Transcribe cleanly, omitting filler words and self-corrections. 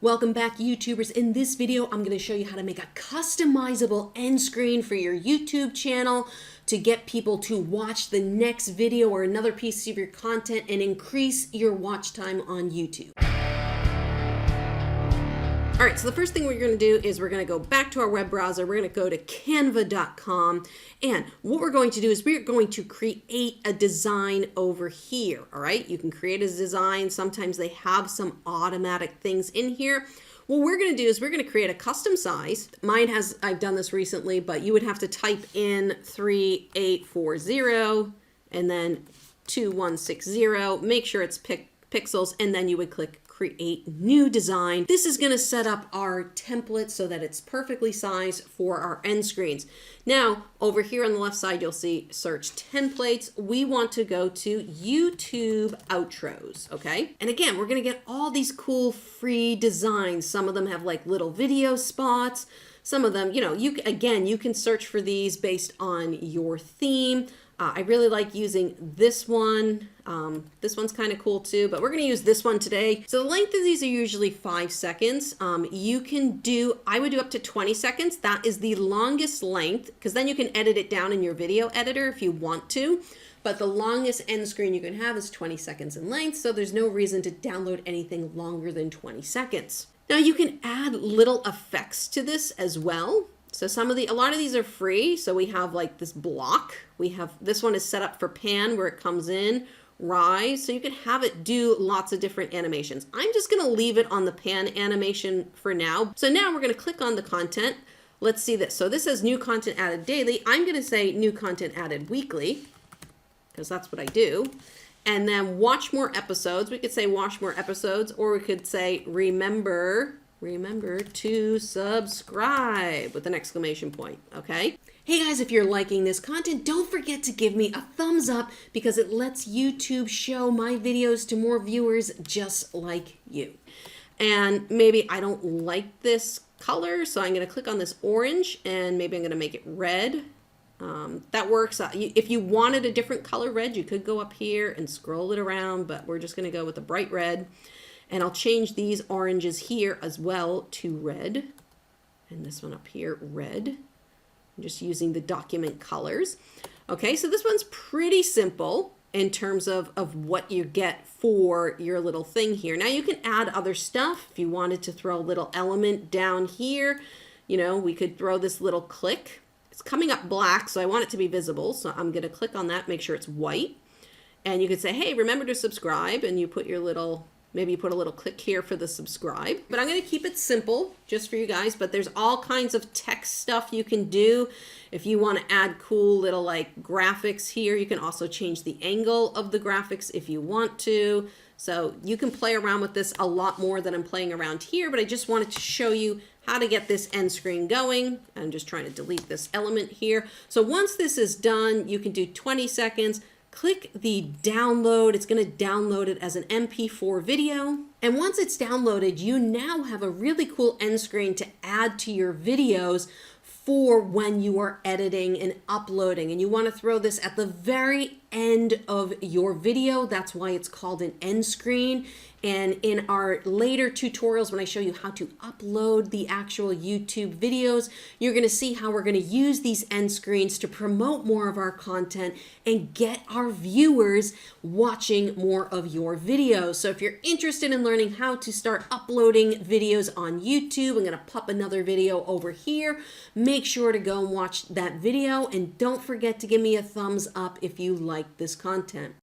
Welcome back, YouTubers. In this video, I'm going to show you how to make a customizable end screen for your YouTube channel to get people to watch the next video or another piece of your content and increase your watch time on YouTube. All right, so the first thing we're going to do is we're going to go back to our web browser. We're going to go to canva.com. And what we're going to do is we're going to create a design over here. All right, you can create a design. Sometimes they have some automatic things in here. What we're going to do is we're going to create a custom size. Mine has, I've done this recently, but you would have to type in 3840 and then 2160. Make sure it's pixels, and then you would click create new design. This is going to set up our template so that it's perfectly sized for our end screens. Now, over here on the left side, you'll see search templates. We want to go to YouTube outros, okay? And again, we're going to get all these cool free designs. Some of them have like little video spots. Some of them, you can search for these based on your theme. I really like using this one. This one's kind of cool too, but we're going to use this one today. So the length of these are usually 5 seconds. I would do up to 20 seconds. That is the longest length, because then you can edit it down in your video editor if you want to. But the longest end screen you can have is 20 seconds in length, so there's no reason to download anything longer than 20 seconds. Now you can add little effects to this as well. So a lot of these are free. So we have like this block. This one is set up for pan where it comes in, rise. So you can have it do lots of different animations. I'm just going to leave it on the pan animation for now. So now we're going to click on the content. Let's see this. So this says new content added daily. I'm going to say new content added weekly, because that's what I do. And then watch more episodes. We could say watch more episodes, or we could say remember to subscribe with an exclamation point, okay? Hey guys, if you're liking this content, don't forget to give me a thumbs up, because it lets YouTube show my videos to more viewers just like you. And maybe I don't like this color, so I'm gonna click on this orange and maybe I'm gonna make it red. That works. If you wanted a different color red, you could go up here and scroll it around, but we're just gonna go with the bright red. And I'll change these oranges here as well to red. And this one up here, red. I'm just using the document colors. Okay, so this one's pretty simple in terms of what you get for your little thing here. Now you can add other stuff. If you wanted to throw a little element down here, we could throw this little click. It's coming up black, so I want it to be visible. So I'm gonna click on that, make sure it's white. And you could say, hey, remember to subscribe, and you put your little, maybe you put a little click here for the subscribe. But I'm going to keep it simple just for you guys. But there's all kinds of text stuff you can do. If you want to add cool little like graphics here, you can also change the angle of the graphics if you want to. So you can play around with this a lot more than I'm playing around here. But I just wanted to show you how to get this end screen going. I'm just trying to delete this element here. So once this is done, you can do 20 seconds. Click the download. It's going to download it as an MP4 video. And once it's downloaded, you now have a really cool end screen to add to your videos for when you are editing and uploading. And you want to throw this at the very end of your video. That's why it's called an end screen. And in our later tutorials, when I show you how to upload the actual YouTube videos, you're going to see how we're going to use these end screens to promote more of our content and get our viewers watching more of your videos. So if you're interested in learning how to start uploading videos on YouTube, I'm going to pop another video over here. Make sure to go and watch that video, and don't forget to give me a thumbs up if you like this content.